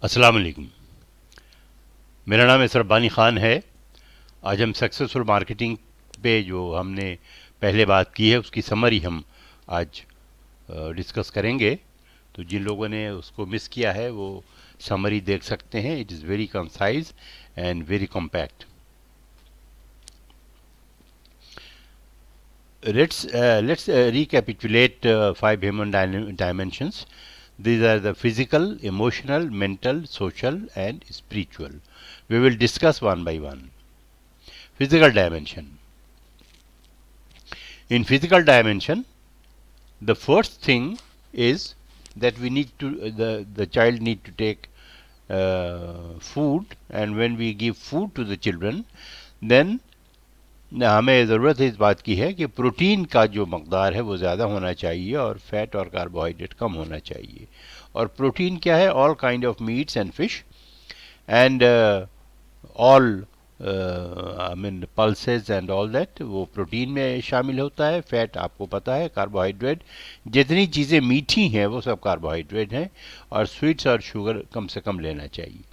السلام علیکم. میرا نام اسر بانی خان ہے. آج ہم سکسیسفل مارکیٹنگ پہ جو ہم نے پہلے بات کی ہے اس کی سمری ہم آج ڈسکس کریں گے. تو جن لوگوں نے اس کو مس کیا ہے وہ سمری دیکھ سکتے ہیں. It is very concise and very compact. Let's recapitulate five human dimensions. These are the physical, emotional, mental, social, and spiritual. We will discuss one by one. Physical dimension. In physical dimension, the first thing is that we need to the child need to take food, and when we give food to the children, then ہمیں ضرورت اس بات کی ہے کہ protein کا جو مقدار ہے وہ زیادہ ہونا چاہیے اور فیٹ اور کاربوہائیڈریٹ کم ہونا چاہیے. اور پروٹین کیا ہے؟ All kind of meats and fish and all pulses and all that وہ پروٹین میں شامل ہوتا ہے. فیٹ آپ کو پتہ ہے، کاربوہائیڈریٹ جتنی چیزیں میٹھی ہیں وہ سب کاربوہائیڈریٹ ہیں، اور سویٹس اور شوگر کم سے کم لینا چاہیے.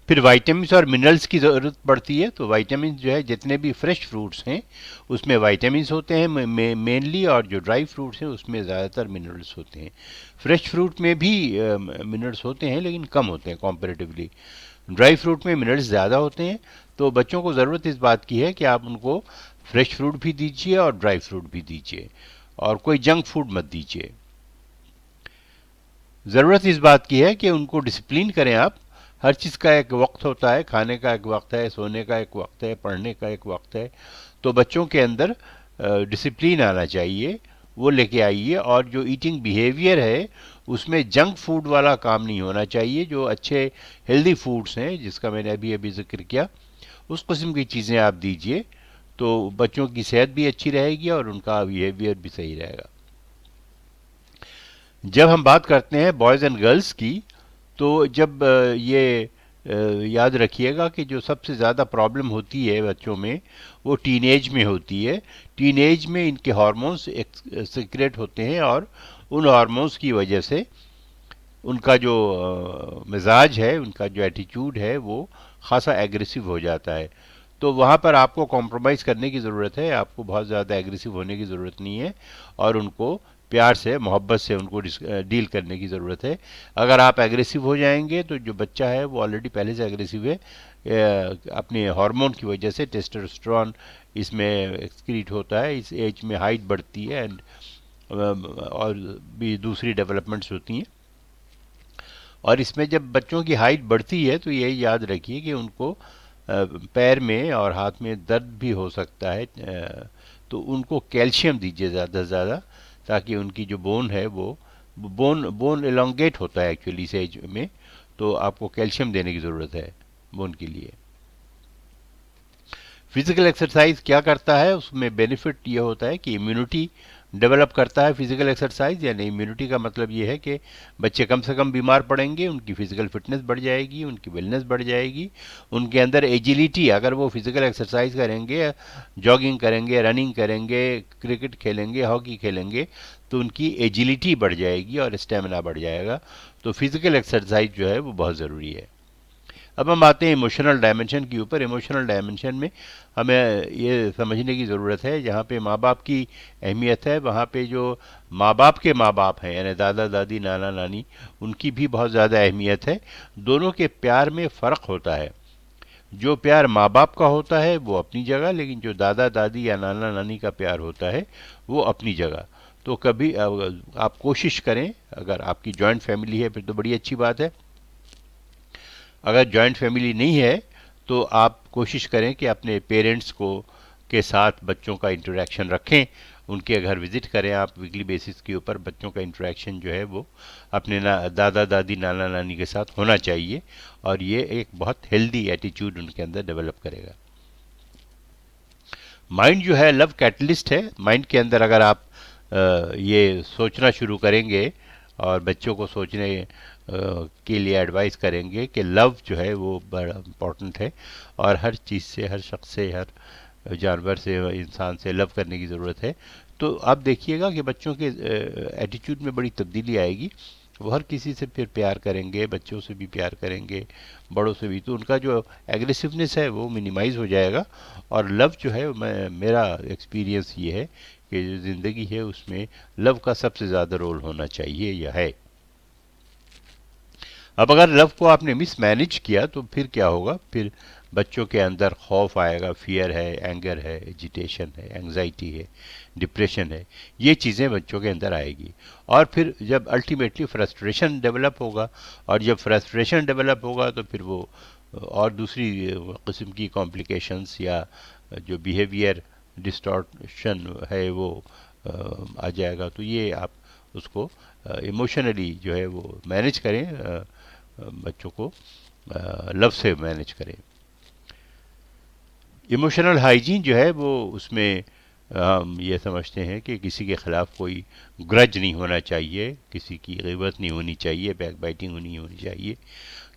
پھر وائٹامنس اور منرلس کی ضرورت پڑتی ہے. تو وائٹامنس جو ہے جتنے بھی فریش فروٹس ہیں اس میں وائٹامنس ہوتے ہیں مینلی، اور جو ڈرائی فروٹس ہیں اس میں زیادہ تر منرلس ہوتے ہیں. فریش فروٹ میں بھی منرلس ہوتے ہیں لیکن کم ہوتے ہیں کمپیریٹیولی. ڈرائی فروٹ میں منرلس زیادہ ہوتے ہیں. تو بچوں کو ضرورت اس بات کی ہے کہ آپ ان کو فریش فروٹ بھی دیجیے اور ڈرائی فروٹ بھی دیجیے، اور کوئی جنک فوڈ مت دیجیے. ضرورت اس بات کی ہے کہ ان کو ڈسپلین کریں آپ. ہر چیز کا ایک وقت ہوتا ہے، کھانے کا ایک وقت ہے، سونے کا ایک وقت ہے، پڑھنے کا ایک وقت ہے. تو بچوں کے اندر ڈسپلین آنا چاہیے، وہ لے کے آئیے. اور جو ایٹنگ بیہیویئر ہے اس میں جنک فوڈ والا کام نہیں ہونا چاہیے. جو اچھے ہیلدی فوڈس ہیں جس کا میں نے ابھی ذکر کیا، اس قسم کی چیزیں آپ دیجیے. تو بچوں کی صحت بھی اچھی رہے گی اور ان کا بیہیویئر بھی صحیح رہے گا. جب ہم بات کرتے ہیں بوائز اینڈ گرلس کی، تو جب یہ یاد رکھیے گا کہ جو سب سے زیادہ پرابلم ہوتی ہے بچوں میں وہ ٹین ایج میں ہوتی ہے. ٹین ایج میں ان کے ہارمونس سیکریٹ ہوتے ہیں، اور ان ہارمونس کی وجہ سے ان کا جو مزاج ہے، ان کا جو ایٹیچیوڈ ہے وہ خاصا ایگریسو ہو جاتا ہے. تو وہاں پر آپ کو کمپرومائز کرنے کی ضرورت ہے. آپ کو بہت زیادہ ایگریسو ہونے کی ضرورت نہیں ہے، اور ان کو پیار سے، محبت سے ان کو ڈیل کرنے کی ضرورت ہے. اگر آپ ایگریسو ہو جائیں گے تو جو بچہ ہے وہ آلریڈی پہلے سے ایگریسو ہے، اپنے ہارمون کی وجہ سے. ٹیسٹوسٹرون اس میں ایکسکریٹ ہوتا ہے. اس ایج میں ہائٹ بڑھتی ہے، اینڈ اور بھی دوسری ڈیولپمنٹس ہوتی ہیں. اور اس میں جب بچوں کی ہائٹ بڑھتی ہے تو یہی یاد رکھیے کہ ان کو پیر میں اور ہاتھ میں درد بھی ہو سکتا ہے. تو ان کو کیلشیم دیجیے زیادہ سے زیادہ، تاکہ ان کی جو بون ہے وہ بون elongate ہوتا ہے ایکچولی اس ایج میں. تو آپ کو کیلشیم دینے کی ضرورت ہے بون کے لیے. فزیکل ایکسرسائز کیا کرتا ہے؟ اس میں بینیفٹ یہ ہوتا ہے کہ امیونٹی ڈیولپ کرتا ہے. فزیکل ایکسرسائز یعنی امیونٹی کا مطلب یہ ہے کہ بچے کم سے کم بیمار پڑیں گے، ان کی فزیکل فٹنس بڑھ جائے گی، ان کی ویلنس بڑھ جائے گی. ان کے اندر ایجیلیٹی، اگر وہ فزیکل ایکسرسائز کریں گے، جاگنگ کریں گے، رننگ کریں گے، کرکٹ کھیلیں گے، ہاکی کھیلیں گے، تو ان کی ایجیلیٹی بڑھ جائے گی اور اسٹیمنا بڑھ جائے گا. تو فزیکل ایکسرسائز جو ہے وہ بہت ضروری ہے. اب ہم آتے ہیں ایموشنل ڈائمنشن کے اوپر. ایموشنل ڈائمنشن میں ہمیں یہ سمجھنے کی ضرورت ہے، جہاں پہ ماں باپ کی اہمیت ہے وہاں پہ جو ماں باپ کے ماں باپ ہیں، یعنی دادا دادی، نانا نانی، ان کی بھی بہت زیادہ اہمیت ہے. دونوں کے پیار میں فرق ہوتا ہے. جو پیار ماں باپ کا ہوتا ہے وہ اپنی جگہ، لیکن جو دادا دادی یا نانا نانی کا پیار ہوتا ہے وہ اپنی جگہ. تو کبھی آپ کوشش کریں، اگر آپ کی جوائنٹ فیملی ہے پھر تو بڑی اچھی بات ہے. اگر جوائنٹ فیملی نہیں ہے تو آپ کوشش کریں کہ اپنے پیرنٹس کو کے ساتھ بچوں کا انٹریکشن رکھیں. ان کے گھر وزٹ کریں آپ ویکلی بیسس کے اوپر. بچوں کا انٹریکشن جو ہے وہ اپنے دادا دادی، نانا نانی کے ساتھ ہونا چاہیے، اور یہ ایک بہت ہیلدی ایٹیچیوڈ ان کے اندر ڈیولپ کرے گا. مائنڈ جو ہے لو کیٹلسٹ ہے. مائنڈ کے اندر اگر آپ یہ سوچنا شروع کریں گے اور بچوں کو سوچنے کے لیے ایڈوائز کریں گے کہ لو جو ہے وہ بڑا امپورٹنٹ ہے، اور ہر چیز سے، ہر شخص سے، ہر جانور سے، انسان سے لو کرنے کی ضرورت ہے. تو آپ دیکھیے گا کہ بچوں کے ایٹیچیوڈ میں بڑی تبدیلی آئے گی. وہ ہر کسی سے پھر پیار کریں گے، بچوں سے بھی پیار کریں گے، بڑوں سے بھی، تو ان کا جو ایگریسونیس ہے وہ منیمائز ہو جائے گا. اور لو جو ہے، میرا ایکسپیرینس یہ ہے کہ جو زندگی ہے اس میں لو کا سب سے زیادہ رول ہونا چاہیے یا ہے. اب اگر لو کو آپ نے مس مینج کیا تو پھر کیا ہوگا؟ پھر بچوں کے اندر خوف آئے گا، فیئر ہے، اینگر ہے، ایجیٹیشن ہے، اینگزائٹی ہے، ڈپریشن ہے. یہ چیزیں بچوں کے اندر آئے گی. اور پھر جب الٹیمیٹلی فرسٹریشن ڈیولپ ہوگا، اور جب فرسٹریشن ڈیولپ ہوگا تو پھر وہ اور دوسری قسم کی کمپلیکیشنز یا جو بیہیویئر ڈسٹارشن ہے وہ آ جائے گا. تو یہ آپ اس کو ایموشنلی جو ہے وہ مینج کریں، بچوں کو لو سے مینج کریں. ایموشنل ہائیجین جو ہے وہ اس میں ہم یہ سمجھتے ہیں کہ کسی کے خلاف کوئی گرج نہیں ہونا چاہیے، کسی کی غیبت نہیں ہونی چاہیے، بیک بائٹنگ نہیں ہونی چاہیے،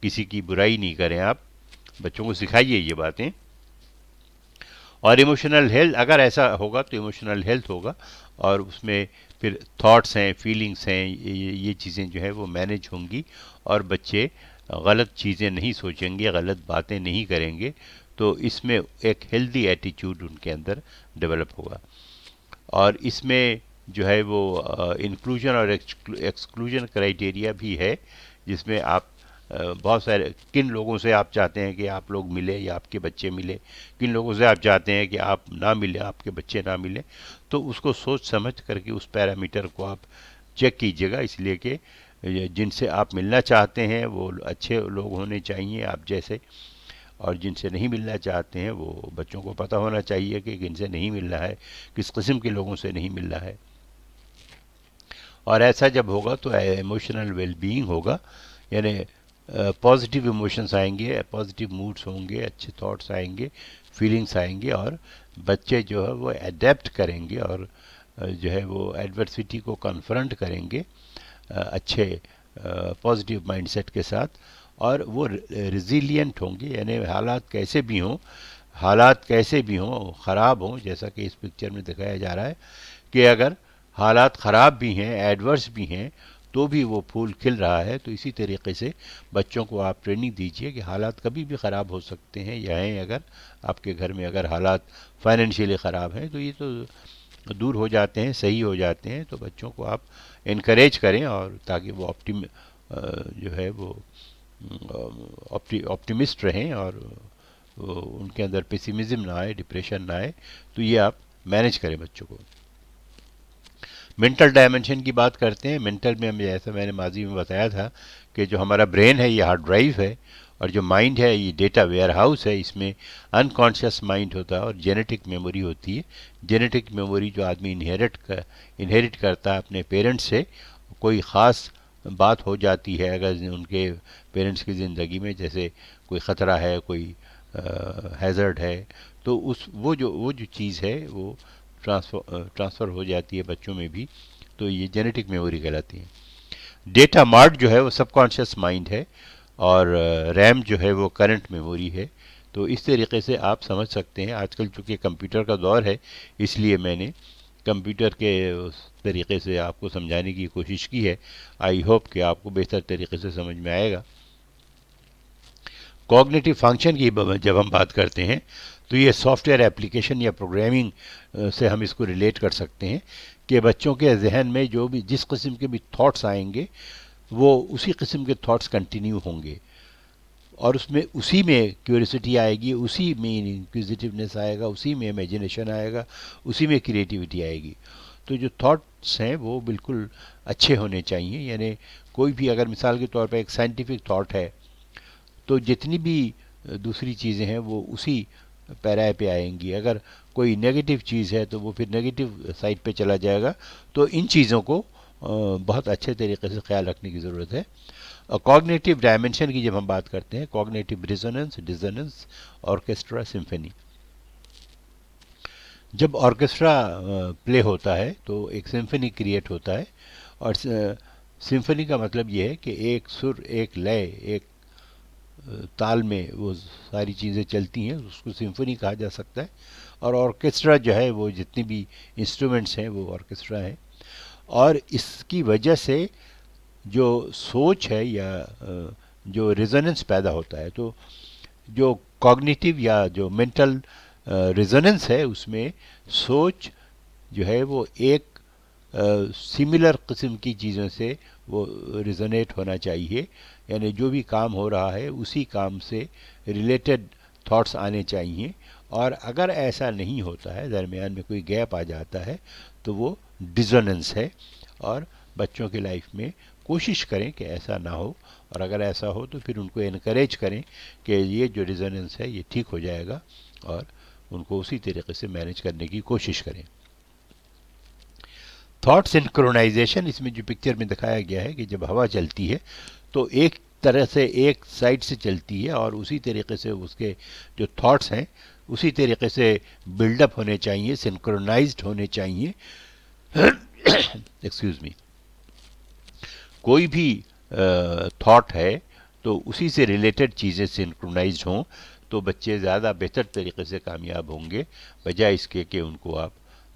کسی کی برائی نہیں کریں. آپ بچوں کو سکھائیے یہ باتیں. اور ایموشنل ہیلتھ اگر ایسا ہوگا تو ایموشنل ہیلتھ ہوگا، اور اس میں پھر تھاٹس ہیں، فیلنگس ہیں، یہ چیزیں جو ہے وہ مینج ہوں گی، اور بچے غلط چیزیں نہیں سوچیں گے، غلط باتیں نہیں کریں گے. تو اس میں ایک ہیلدی ایٹیچیوڈ ان کے اندر ڈیولپ ہوگا. اور اس میں جو ہے وہ انکلوژن اور ایکسکلوژن کرائٹیریا بھی ہے، جس میں آپ بہت سارے کن لوگوں سے آپ چاہتے ہیں کہ آپ لوگ ملیں یا آپ کے بچے ملیں، کن لوگوں سے آپ چاہتے ہیں کہ آپ نہ ملیں، آپ کے بچے نہ ملیں. تو اس کو سوچ سمجھ کر کے اس پیرامیٹر کو آپ چیک کیجیے گا، اس لیے کہ جن سے آپ ملنا چاہتے ہیں وہ اچھے لوگ ہونے چاہیے آپ جیسے، اور جن سے نہیں ملنا چاہتے ہیں وہ بچوں کو پتہ ہونا چاہیے کہ کن سے نہیں ملنا ہے، کس قسم کے لوگوں سے نہیں ملنا ہے. اور ایسا جب ہوگا تو ایموشنل ویل بینگ ہوگا، یعنی پازیٹیو ایموشنس آئیں گے، پازیٹیو موڈس ہوں گے، اچھے تھاٹس آئیں گے، فیلنگس آئیں گے، اور بچے جو ہے وہ اڈیپٹ کریں گے، اور جو ہے وہ ایڈورسٹی کو کنفرنٹ کریں گے اچھے پازیٹیو مائنڈ سیٹ کے ساتھ. اور وہ ریزیلینٹ ہوں گے، یعنی حالات کیسے بھی ہوں، حالات کیسے بھی ہوں، خراب ہوں، جیسا کہ اس پکچر میں دکھایا جا رہا ہے کہ اگر حالات خراب بھی ہیں، ایڈورس بھی ہیں، تو بھی وہ پھول کھل رہا ہے. تو اسی طریقے سے بچوں کو آپ ٹریننگ دیجئے کہ حالات کبھی بھی خراب ہو سکتے ہیں، یا ہیں اگر آپ کے گھر میں اگر حالات فائنینشیلی خراب ہیں تو یہ تو دور ہو جاتے ہیں، صحیح ہو جاتے ہیں. تو بچوں کو آپ انکریج کریں، اور تاکہ وہ جو ہے وہ آپٹیمسٹ رہیں، اور ان کے اندر پیسیمزم نہ آئے، ڈپریشن نہ آئے. تو یہ آپ مینج کریں بچوں کو. منٹل ڈائمنشن کی بات کرتے ہیں. منٹل میں ہم جیسا میں نے ماضی میں بتایا تھا کہ جو ہمارا برین ہے یہ ہارڈ ڈرائیو ہے، اور جو مائنڈ ہے یہ ڈیٹا ویئر ہاؤس ہے. اس میں انکانشیس مائنڈ ہوتا ہے اور جینیٹک میموری ہوتی ہے. جینیٹک میموری جو آدمی انہیرٹ کرتا ہے اپنے پیرنٹس سے. کوئی خاص بات ہو جاتی ہے اگر ان کے پیرنٹس کی زندگی میں، جیسے کوئی خطرہ ہے، کوئی ہیزرڈ ہے، تو وہ جو چیز ہے وہ ٹرانسفر ہو جاتی ہے بچوں میں بھی. تو یہ جینیٹک میموری کہلاتی ہے. ڈیٹا مارٹ جو ہے وہ سب کانشیس مائنڈ ہے، اور ریم جو ہے وہ کرنٹ میموری ہے. تو اس طریقے سے آپ سمجھ سکتے ہیں. آج کل چونکہ کمپیوٹر کا دور ہے، اس لیے میں نے کمپیوٹر کے اس طریقے سے آپ کو سمجھانے کی کوشش کی ہے. آئی ہوپ کہ آپ کو بہتر طریقے سے سمجھ میں آئے گا. کوگنیٹو فنکشن کی جب ہم بات کرتے ہیں تو یہ سافٹ ویئر اپلیکیشن یا پروگرامنگ سے ہم اس کو ریلیٹ کر سکتے ہیں کہ بچوں کے ذہن میں جو بھی جس قسم کے بھی تھاٹس آئیں گے وہ اسی قسم کے تھاٹس کنٹینیو ہوں گے، اور اسی میں کیوریسٹی آئے گی، اسی میں انکوزیٹیونیس آئے گا، اسی میں امیجنیشن آئے گا، اسی میں کریٹیوٹی آئے گی. تو جو تھاٹس ہیں وہ بالکل اچھے ہونے چاہیے. یعنی کوئی بھی اگر مثال کے طور پہ ایک سائنٹیفک تھاٹ ہے تو جتنی بھی دوسری چیزیں ہیں وہ اسی پیرائے پہ آئیں گی. اگر کوئی نگیٹو چیز ہے تو وہ پھر نگیٹو سائڈ پہ چلا جائے گا. تو ان چیزوں کو بہت اچھے طریقے سے خیال رکھنے کی ضرورت ہے. کوگنیٹو ڈائمنشن کی جب ہم بات کرتے ہیں، cognitive resonance, dissonance, orchestra, symphony. جب آرکیسٹرا پلے ہوتا ہے تو ایک سمفنی کریٹ ہوتا ہے. اور سمفنی کا مطلب یہ ہے کہ ایک سر، ایک لے، ایک تال میں وہ ساری چیزیں چلتی ہیں، اس کو سمفنی کہا جا سکتا ہے. اور آرکیسٹرا جو ہے وہ جتنی بھی انسٹرومنٹس ہیں وہ آرکیسٹرا ہیں. اور اس کی وجہ سے جو سوچ ہے یا جو ریزوننس پیدا ہوتا ہے، تو جو کوگنیٹیو یا جو مینٹل ریزوننس ہے اس میں سوچ جو ہے وہ ایک سملر قسم کی چیزوں سے وہ ریزونیٹ ہونا چاہیے، یعنی جو بھی کام ہو رہا ہے اسی کام سے ریلیٹڈ تھاٹس آنے چاہیے، اور اگر ایسا نہیں ہوتا ہے، درمیان میں کوئی گیپ آ جاتا ہے، تو وہ ڈیزوننس ہے، اور بچوں کی لائف میں کوشش کریں کہ ایسا نہ ہو، اور اگر ایسا ہو تو پھر ان کو انکریج کریں کہ یہ جو ریزوننس ہے یہ ٹھیک ہو جائے گا، اور ان کو اسی طریقے سے مینیج کرنے کی کوشش کریں۔ تھاٹ سنکرونائزیشن، اس میں جو پکچر میں دکھایا گیا ہے کہ جب ہوا چلتی ہے تو ایک طرح سے ایک سائڈ سے چلتی ہے، اور اسی طریقے سے اس کے جو تھاٹس ہیں اسی طریقے سے بلڈ اپ ہونے چاہیے، سنکرونائزڈ ہونے چاہیے۔ ایکسکیوز می، کوئی بھی تھاٹ ہے تو اسی سے ریلیٹڈ چیزیں سنکرونائزڈ ہوں تو بچے زیادہ بہتر طریقے سے کامیاب ہوں گے، بجائے اس کے کہ ان کو آپ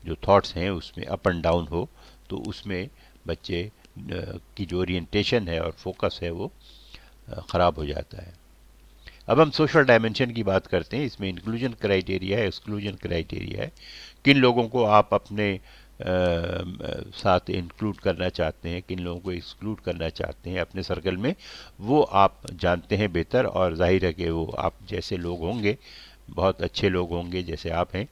جو تھاٹس ہیں اس میں اپ اینڈ ڈاؤن ہو، تو اس میں بچے کی جو اورینٹیشن ہے اور فوکس ہے وہ خراب ہو جاتا ہے۔ اب ہم سوشل ڈائمنشن کی بات کرتے ہیں، اس میں انکلوژن کرائٹیریا ہے، ایکسکلوژن کرائٹیریا ہے، کن لوگوں کو آپ اپنے ساتھ انکلوڈ کرنا چاہتے ہیں، کن لوگوں کو ایکسکلوڈ کرنا چاہتے ہیں اپنے سرکل میں، وہ آپ جانتے ہیں بہتر، اور ظاہر ہے کہ وہ آپ جیسے لوگ ہوں گے، بہت اچھے لوگ ہوں گے جیسے آپ ہیں،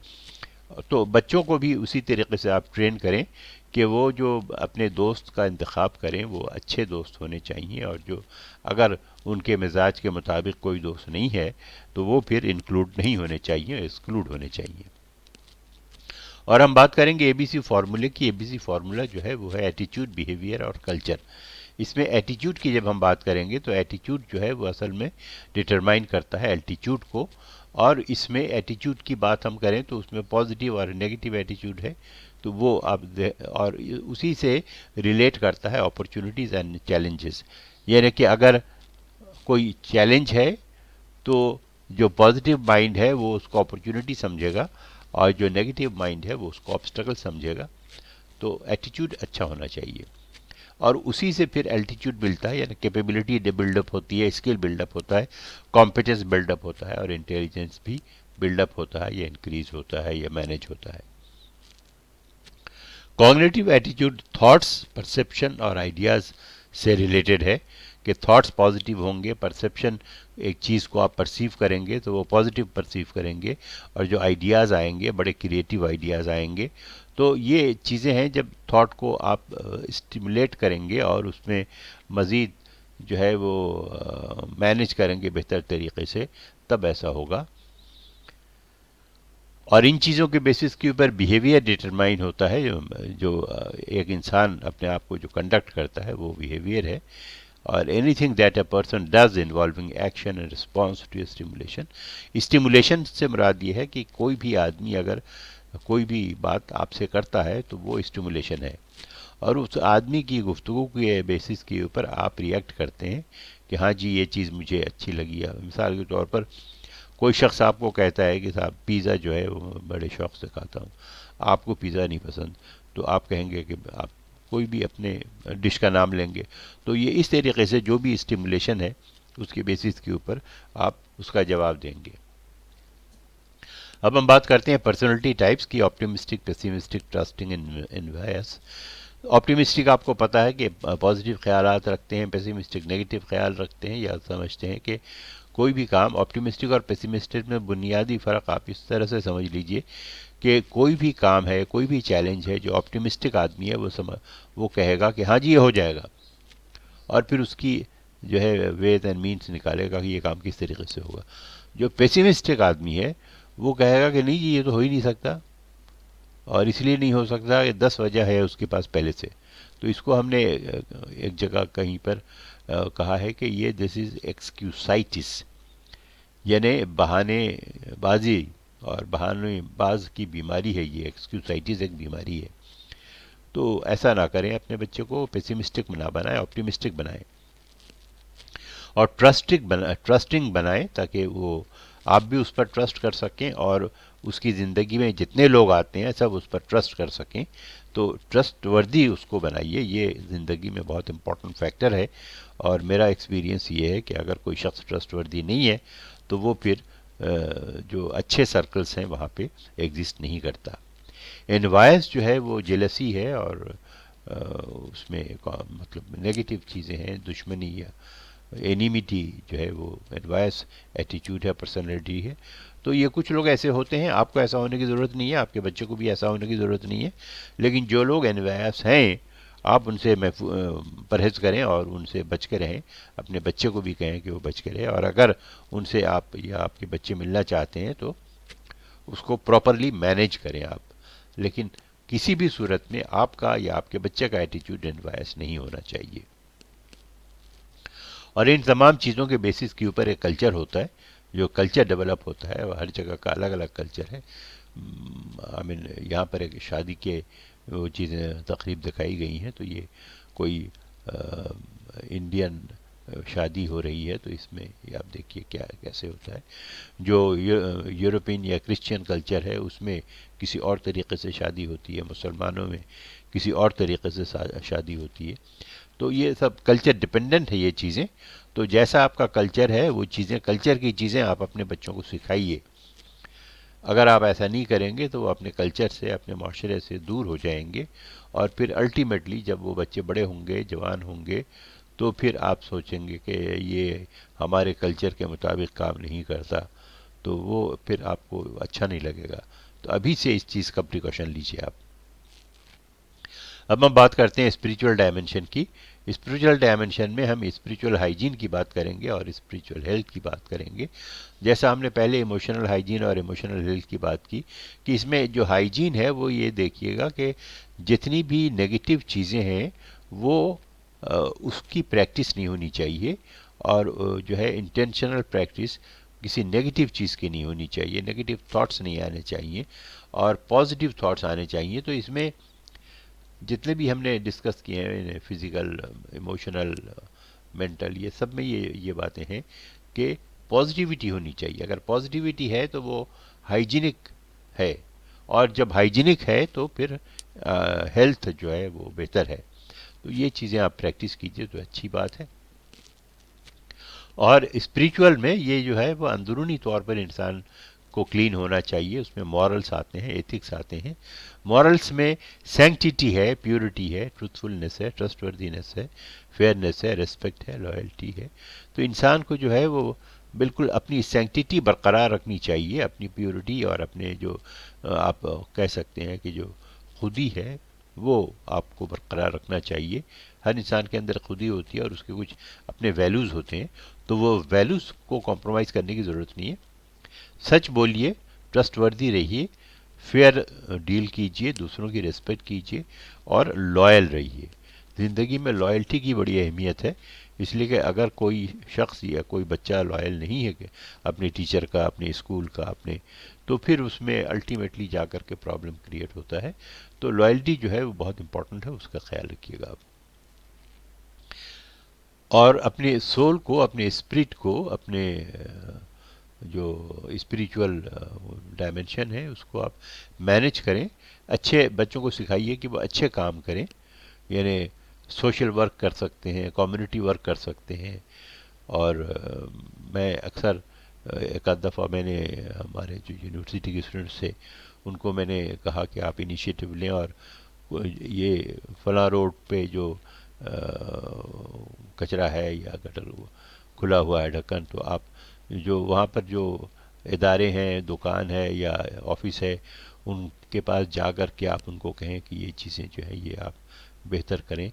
تو بچوں کو بھی اسی طریقے سے آپ ٹرین کریں کہ وہ جو اپنے دوست کا انتخاب کریں وہ اچھے دوست ہونے چاہیے، اور جو اگر ان کے مزاج کے مطابق کوئی دوست نہیں ہے تو وہ پھر انکلوڈ نہیں ہونے چاہیے، ایکسکلوڈ ہونے چاہیے۔ اور ہم بات کریں گے اے بی سی فارمولے کی۔ اے بی سی فارمولا جو ہے وہ ہے ایٹیچیوڈ، بیہیویئر اور کلچر۔ اس میں ایٹیچیوڈ کی جب ہم بات کریں گے تو ایٹیچیوڈ جو ہے وہ اصل میں ڈٹرمائن کرتا ہے الٹیچیوڈ کو، اور اس میں ایٹیچیوڈ کی بات ہم کریں تو اس میں پازیٹیو اور نیگیٹیو ایٹیچیوڈ ہے، تو وہ اب اور اسی سے ریلیٹ کرتا ہے اپرچونیٹیز اینڈ چیلنجز، یعنی کہ اگر کوئی چیلنج ہے تو جو پازیٹیو مائنڈ ہے وہ اس کو اپرچونیٹی سمجھے گا، اور جو نیگیٹیو مائنڈ ہے وہ اس کو آبسٹیکل سمجھے گا۔ تو ایٹیچیوڈ اچھا ہونا چاہیے، اور اسی سے پھر الٹیچیوڈ ملتا ہے، یعنی کیپیبلٹی بلڈ اپ ہوتی ہے، اسکل بلڈ اپ ہوتا ہے، کمپیٹنس بلڈ اپ ہوتا ہے، اور انٹیلیجنس بھی بلڈ اپ ہوتا ہے یا انکریز ہوتا ہے یا مینیج ہوتا ہے۔ کوگنیٹو ایٹیچیوڈ تھاٹس، پرسیپشن اور آئیڈیاز سے ریلیٹڈ ہے، کہ تھاٹس پازیٹیو ہوں گے، پرسیپشن ایک چیز کو آپ پرسیو کریں گے تو وہ پازیٹیو پرسیو کریں گے، اور جو آئیڈیاز آئیں گے بڑے کریٹیو آئیڈیاز آئیں گے، تو یہ چیزیں ہیں جب تھاٹ کو آپ اسٹیمولیٹ کریں گے اور اس میں مزید جو ہے وہ مینیج کریں گے بہتر طریقے سے، تب ایسا ہوگا۔ اور ان چیزوں کے بیسس کے اوپر بیہیویئر ڈٹرمائن ہوتا ہے، جو ایک انسان اپنے آپ کو جو کنڈکٹ کرتا ہے وہ بیہیویئر ہے۔ اور anything that a person does involving action and response to stimulation, stimulation سے مراد یہ ہے کہ کوئی بھی آدمی اگر کوئی بھی بات آپ سے کرتا ہے تو وہ اسٹیمولیشن ہے، اور اس آدمی کی گفتگو کے بیسس کے اوپر آپ ریئیکٹ کرتے ہیں کہ ہاں جی یہ چیز مجھے اچھی لگی ہے۔ مثال کے طور پر کوئی شخص آپ کو کہتا ہے کہ صاحب پیزا جو ہے وہ بڑے شوق سے کھاتا ہوں، آپ کو پیزا نہیں پسند، تو آپ کہیں گے کہ آپ کوئی بھی اپنے ڈش کا نام لیں گے، تو یہ اس طریقے سے جو بھی اسٹیمولیشن ہے اس کے بیسس کے اوپر آپ اس کا جواب دیں گے۔ اب ہم بات کرتے ہیں پرسنالٹی ٹائپس کی، optimistic, pessimistic, trusting, invoice. Optimistic آپ کو پتہ ہے کہ پازیٹیو خیالات رکھتے ہیں، پیسیمسٹک نیگیٹو خیال رکھتے ہیں، یا سمجھتے ہیں کہ کوئی بھی کام، آپٹیمسٹک اور پیسیمسٹک میں بنیادی فرق آپ اس طرح سے سمجھ لیجئے کہ کوئی بھی کام ہے، کوئی بھی چیلنج ہے، جو آپٹیمسٹک آدمی ہے وہ کہے گا کہ ہاں جی یہ ہو جائے گا، اور پھر اس کی جو ہے ویز اینڈ مینس نکالے گا کہ یہ کام کس طریقے سے ہوگا۔ جو پیسیمسٹک آدمی ہے وہ کہے گا کہ نہیں جی یہ تو ہو ہی نہیں سکتا، اور اس لیے نہیں ہو سکتا کہ 10 وجہ ہے اس کے پاس پہلے سے۔ تو اس کو ہم نے ایک جگہ کہیں پر کہا ہے کہ یہ دس از ایکسکیوسائٹس، یعنی بہانے بازی اور بہانے باز کی بیماری ہے، یہ ایکسکیوسائٹس ایک بیماری ہے۔ تو ایسا نہ کریں، اپنے بچے کو پیسیمسٹک نہ بنائیں، آپٹیمسٹک بنائیں، اور ٹرسٹنگ بنائیں تاکہ وہ آپ بھی اس پر ٹرسٹ کر سکیں، اور اس کی زندگی میں جتنے لوگ آتے ہیں سب اس پر ٹرسٹ کر سکیں، تو ٹرسٹ وردی اس کو بنائیے، یہ زندگی میں بہت امپورٹنٹ فیکٹر ہے۔ اور میرا ایکسپیرینس یہ ہے کہ اگر کوئی شخص ٹرسٹ وردی نہیں ہے تو وہ پھر جو اچھے سرکلز ہیں وہاں پہ ایگزسٹ نہیں کرتا۔ انوائس جو ہے وہ جیلسی ہے، اور اس میں مطلب نگیٹو چیزیں ہیں، دشمنی یا اینیمیٹی جو ہے وہ انوائس ایٹیچیوڈ ہے، پرسنالٹی ہے۔ تو یہ کچھ لوگ ایسے ہوتے ہیں، آپ کو ایسا ہونے کی ضرورت نہیں ہے، آپ کے بچے کو بھی ایسا ہونے کی ضرورت نہیں ہے، لیکن جو لوگ انوائس ہیں آپ ان سے پرہیز کریں اور ان سے بچ کے رہیں، اپنے بچے کو بھی کہیں کہ وہ بچ کے رہے، اور اگر ان سے آپ یا آپ کے بچے ملنا چاہتے ہیں تو اس کو پراپرلی مینیج کریں آپ، لیکن کسی بھی صورت میں آپ کا یا آپ کے بچے کا ایٹیٹیوڈ انوائس نہیں ہونا چاہیے۔ اور ان تمام چیزوں کے بیسس کے اوپر ایک کلچر ہوتا ہے، جو کلچر ڈیولپ ہوتا ہے، وہ ہر جگہ کا الگ الگ کلچر ہے۔ یہاں پر ایک شادی کے وہ چیزیں تقریب دکھائی گئی ہیں، تو یہ کوئی انڈین شادی ہو رہی ہے، تو اس میں یہ آپ دیکھیے کیا کیسے ہوتا ہے۔ جو یورپین یا کرسچین کلچر ہے اس میں کسی اور طریقے سے شادی ہوتی ہے، مسلمانوں میں کسی اور طریقے سے شادی ہوتی ہے۔ تو یہ سب کلچر ڈپینڈنٹ ہے یہ چیزیں، تو جیسا آپ کا کلچر ہے وہ چیزیں، کلچر کی چیزیں آپ اپنے بچوں کو سکھائیے۔ اگر آپ ایسا نہیں کریں گے تو وہ اپنے کلچر سے، اپنے معاشرے سے دور ہو جائیں گے، اور پھر الٹیمیٹلی جب وہ بچے بڑے ہوں گے، جوان ہوں گے، تو پھر آپ سوچیں گے کہ یہ ہمارے کلچر کے مطابق کام نہیں کرتا، تو وہ پھر آپ کو اچھا نہیں لگے گا۔ تو ابھی سے اس چیز کا پریکاشن لیجیے آپ۔ اب ہم بات کرتے ہیں اسپریچول ڈائمنشن کی۔ اسپریچول ڈائمنشن میں ہم اسپریچول ہائیجین کی بات کریں گے اور اسپریچول ہیلتھ کی بات کریں گے۔ جیسا ہم نے پہلے ایموشنل ہائیجین اور ایموشنل ہیلتھ کی بات کی، کہ اس میں جو ہائیجین ہے وہ یہ دیکھیے گا کہ جتنی بھی نگیٹو چیزیں ہیں وہ اس کی پریکٹس نہیں ہونی چاہیے، اور جو ہے انٹینشنل پریکٹس کسی نگیٹو چیز کی نہیں ہونی چاہیے، نگیٹو تھاٹس نہیں آنے چاہیے اور پازیٹیو تھاٹس آنے چاہیے۔ تو اس میں جتنے بھی ہم نے ڈسکس کیے ہیں، فزیکل، ایموشنل، مینٹل، یہ سب میں یہ باتیں ہیں کہ پازیٹیوٹی ہونی چاہیے۔ اگر پازیٹیوٹی ہے تو وہ ہائیجینک ہے، اور جب ہائیجینک ہے تو پھر ہیلتھ جو ہے وہ بہتر ہے۔ تو یہ چیزیں آپ پریکٹس کیجئے تو اچھی بات ہے۔ اور اسپریچول میں یہ جو ہے وہ اندرونی طور پر انسان کو کلین ہونا چاہیے، اس میں مورلس آتے ہیں، ایتھکس آتے ہیں۔ مورلس میں سینکٹیٹی ہے، پیورٹی ہے، ٹروتھفلنس ہے، ٹرسٹ وردینس ہے، فیئرنیس ہے، ریسپیکٹ ہے، لائلٹی ہے۔ تو انسان کو جو ہے وہ بالکل اپنی سینکٹیٹی برقرار رکھنی چاہیے، اپنی پیورٹی، اور اپنے جو آپ کہہ سکتے ہیں کہ جو خودی ہے وہ آپ کو برقرار رکھنا چاہیے۔ ہر انسان کے اندر خودی ہوتی ہے اور اس کے کچھ اپنے ویلیوز ہوتے ہیں، تو وہ ویلیوز کو کمپرومائز کرنے کی ضرورت نہیں ہے۔ سچ بولیے، ٹرسٹ وردی رہیے، فیئر ڈیل کیجیے، دوسروں کی ریسپیکٹ کیجیے، اور لائل رہیے۔ زندگی میں لائلٹی کی بڑی اہمیت ہے، اس لیے کہ اگر کوئی شخص یا کوئی بچہ لائل نہیں ہے کہ اپنے ٹیچر کا، اپنے اسکول کا، اپنے، تو پھر اس میں الٹیمیٹلی جا کر کے پرابلم کریٹ ہوتا ہے۔ تو لائلٹی جو ہے وہ بہت امپورٹنٹ ہے، اس کا خیال رکھیے گا آپ۔ اور اپنے سول کو، اپنے اسپرٹ کو، اپنے جو اسپریچول ڈائمنشن ہے اس کو آپ مینیج کریں۔ اچھے بچوں کو سکھائیے کہ وہ اچھے کام کریں، یعنی سوشل ورک کر سکتے ہیں، کمیونٹی ورک کر سکتے ہیں۔ اور میں اکثر ایک آدھ دفعہ میں نے ہمارے جو یونیورسٹی کے اسٹوڈنٹس تھے ان کو میں نے کہا کہ آپ انیشیٹو لیں، اور یہ فلاں روڈ پہ جو کچرا ہے یا گٹر کھلا ہوا ہے ڈھکن، تو آپ جو وہاں پر جو ادارے ہیں، دکان ہے یا آفس ہے، ان کے پاس جا کر کے آپ ان کو کہیں کہ یہ چیزیں جو ہیں یہ آپ بہتر کریں،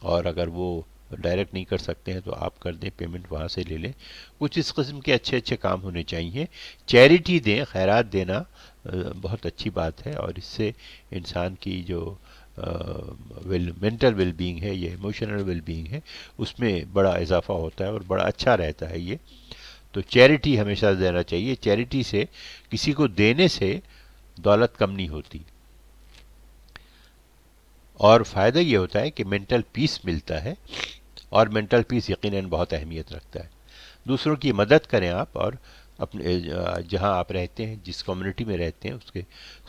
اور اگر وہ ڈائریکٹ نہیں کر سکتے ہیں تو آپ کر دیں، پیمنٹ وہاں سے لے لیں۔ کچھ اس قسم کے اچھے اچھے کام ہونے چاہیے۔ چیریٹی دیں، خیرات دینا بہت اچھی بات ہے، اور اس سے انسان کی جو مینٹل ویل بینگ ہے یا ایموشنل ویل بینگ ہے اس میں بڑا اضافہ ہوتا ہے اور بڑا اچھا رہتا ہے یہ۔ تو چیریٹی ہمیشہ دینا چاہیے، چیریٹی سے، کسی کو دینے سے دولت کم نہیں ہوتی، اور فائدہ یہ ہوتا ہے کہ مینٹل پیس ملتا ہے، اور مینٹل پیس یقیناً بہت اہمیت رکھتا ہے۔ دوسروں کی مدد کریں آپ، اور اپنے جہاں آپ رہتے ہیں، جس کمیونٹی میں رہتے ہیں، اس کے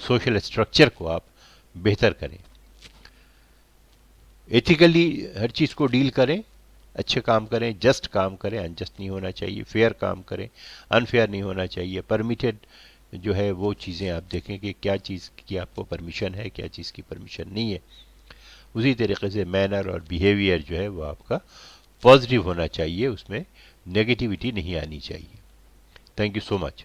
سوشل اسٹرکچر کو آپ بہتر کریں، ایتھیکلی ہر چیز کو ڈیل کریں، اچھے کام کریں، جسٹ کام کریں، انجسٹ نہیں ہونا چاہیے، فیئر کام کریں، انفیئر نہیں ہونا چاہیے، پرمیٹڈ جو ہے وہ چیزیں آپ دیکھیں کہ کیا چیز کی آپ کو پرمیشن ہے، کیا چیز کی پرمیشن نہیں ہے. اسی طریقے سے مینر اور بیہیویئر جو ہے وہ آپ کا پازیٹیو ہونا چاہیے، اس میں نگیٹیوٹی نہیں آنی چاہیے. Thank you so much.